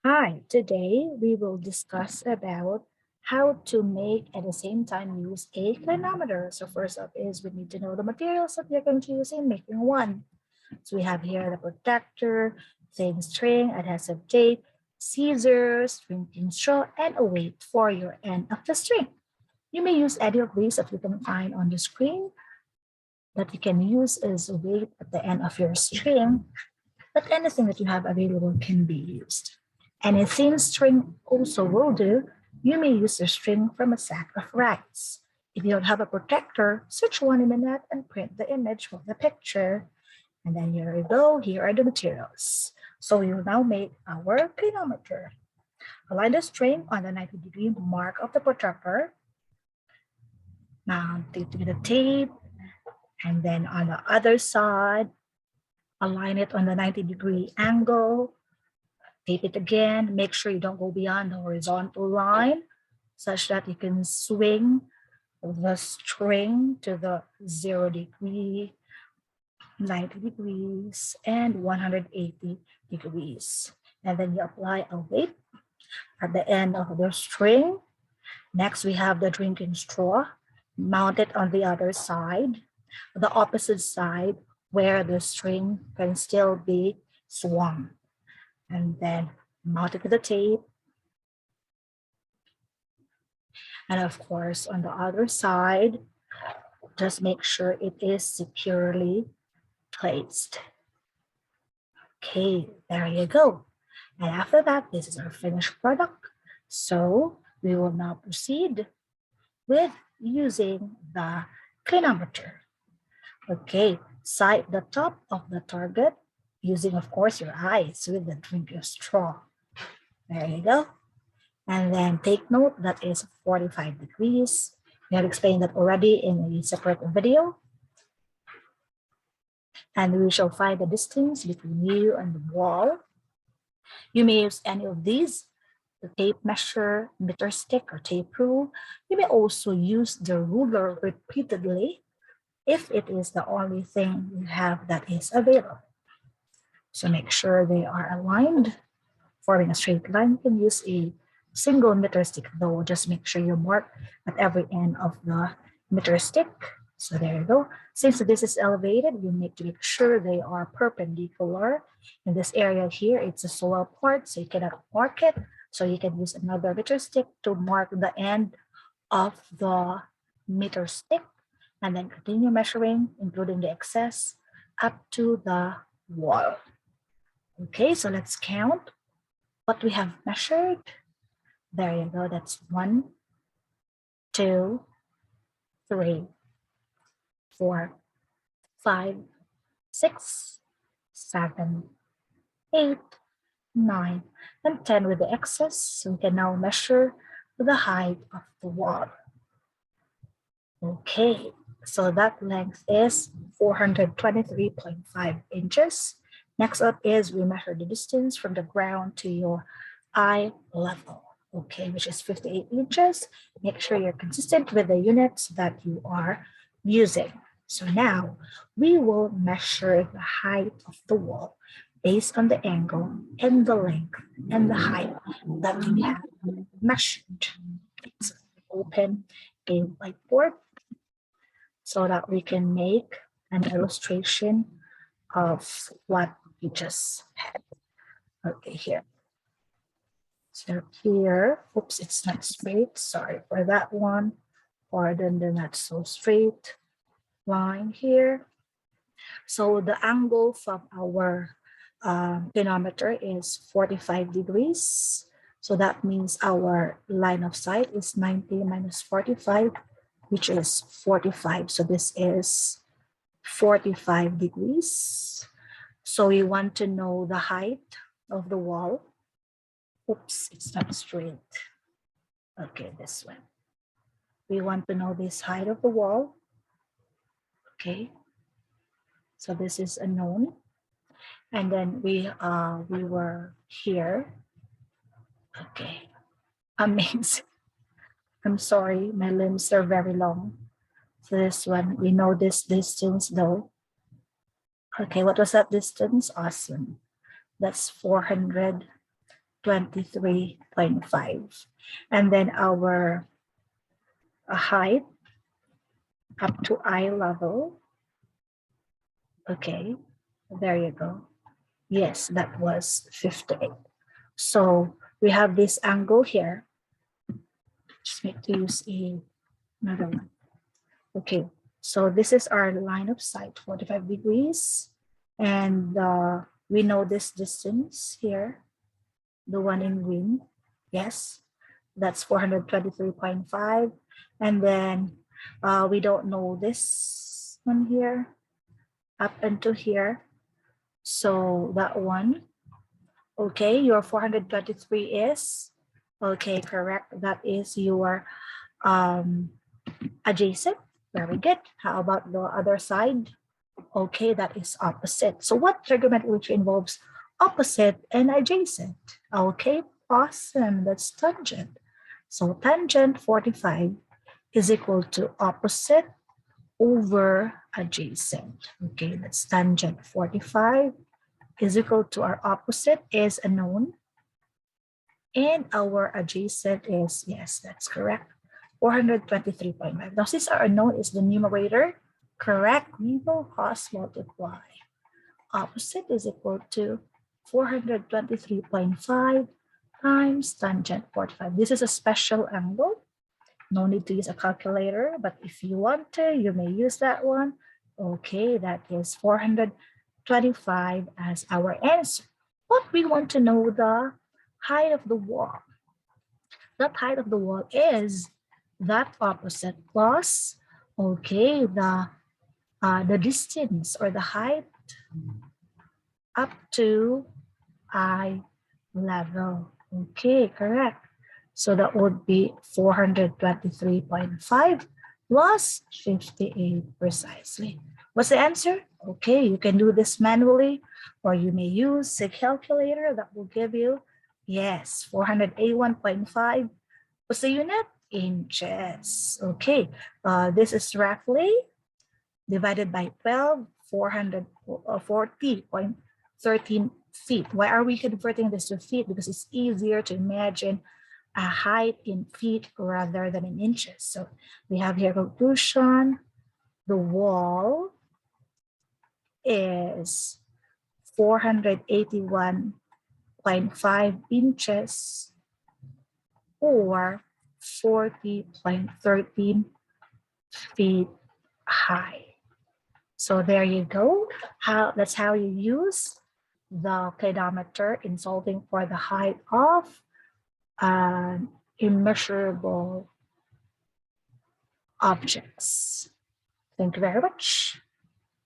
Hi, today we will discuss about how to make at the same time use a clinometer. So first up is we need to know the materials that you're going to use in making one. So we have here the protector, thin string, adhesive tape, scissors, drinking straw, and a weight for your end of the string. You may use any of these that you can find on the screen that you can use as a weight at the end of your string, but anything that you have available can be used. And a thin string also will do. You may use a string from a sack of rice. If you don't have a protector, search one in the net and print the image of the picture. And then here we go. Here are the materials. So we will now make our clinometer. Align the string on the 90-degree mark of the protector. Mount it to the tape. And then on the other side, align it on the 90-degree angle. Tape it again. Make sure you don't go beyond the horizontal line such that you can swing the string to the 0 degree, 90 degrees, and 180 degrees. And then you apply a weight at the end of the string. Next, we have the drinking straw. Mount it on the other side, the opposite side where the string can still be swung. And then mount it to the tape. And of course, on the other side, just make sure it is securely placed. Okay, there you go. And after that, this is our finished product. So we will now proceed with using the clinometer. Okay, sight the top of the target using, of course, your eyes with the drinking straw. There you go. And then take note that is 45 degrees. We have explained that already in a separate video. And we shall find the distance between you and the wall. You may use any of these, the tape measure, meter stick, or tape rule. You may also use the ruler repeatedly if it is the only thing you have that is available. So make sure they are aligned, forming a straight line. You can use a single meter stick though. Just make sure you mark at every end of the meter stick. So there you go. Since this is elevated, you need to make sure they are perpendicular. In this area here, it's a soil part, so you cannot mark it. So you can use another meter stick to mark the end of the meter stick, and then continue measuring, including the excess, up to the wall. Okay, so let's count what we have measured. There you go. That's 1, 2, 3, 4, 5, 6, 7, 8, 9, and 10 with the excess. So we can now measure the height of the wall. Okay, so that length is 423.5 inches. Next up is we measure the distance from the ground to your eye level, okay, which is 58 inches. Make sure you're consistent with the units that you are using. So now we will measure the height of the wall based on the angle and the length and the height that we have measured. So open a whiteboard so that we can make an illustration of what we just had. Okay, here. So here, oops, it's not straight. Sorry for that one. Pardon the not so straight line here. So the angle from our clinometer is 45 degrees. So that means our line of sight is 90 minus 45, which is 45. So this is 45 degrees. So we want to know the height of the wall. Oops, it's not straight. Okay, this one. We want to know this height of the wall. Okay, so this is a known. And then we were here. Okay, amazing. I'm sorry, my limbs are very long. So this one, we know this distance though. Okay, what was that distance? Awesome. That's 400 423.5. And then our height up to eye level. Okay, there you go. Yes, that was 58. So we have this angle here. Just make to use another one. Okay, so this is our line of sight, 45 degrees. And we know this distance here, the one in green. Yes, that's 423.5. And then we don't know this one here, up into here. So that one, okay, your 423 is, okay, correct. That is your adjacent. Very good. How about the other side? Okay, that is opposite. So what trigonometry involves opposite and adjacent? Okay, awesome. That's tangent. So tangent 45 is equal to opposite over adjacent. Okay, that's tangent 45 is equal to our opposite is a known. And our adjacent is, yes, that's correct, 423.5. Now, since our unknown is the numerator, correct, we will cross multiply. Opposite is equal to 423.5 times tangent 45. This is a special angle. No need to use a calculator, but if you want to, you may use that one. Okay, that is 425 as our answer. But we want to know the height of the wall. That height of the wall is that opposite plus, okay, the distance or the height up to eye level. Okay, correct. So that would be 423.5 plus 58 precisely. What's the answer? Okay, you can do this manually, or you may use a calculator that will give you, yes, 481.5. What's the unit? Inches. Okay, this is roughly divided by 12, 440.13 feet. Why are we converting this to feet? Because it's easier to imagine a height in feet rather than in inches. So we have here conclusion. The wall is 481.5 inches or 40.13 feet high. So there you go. That's how you use the clinometer in solving for the height of immeasurable objects. Thank you very much.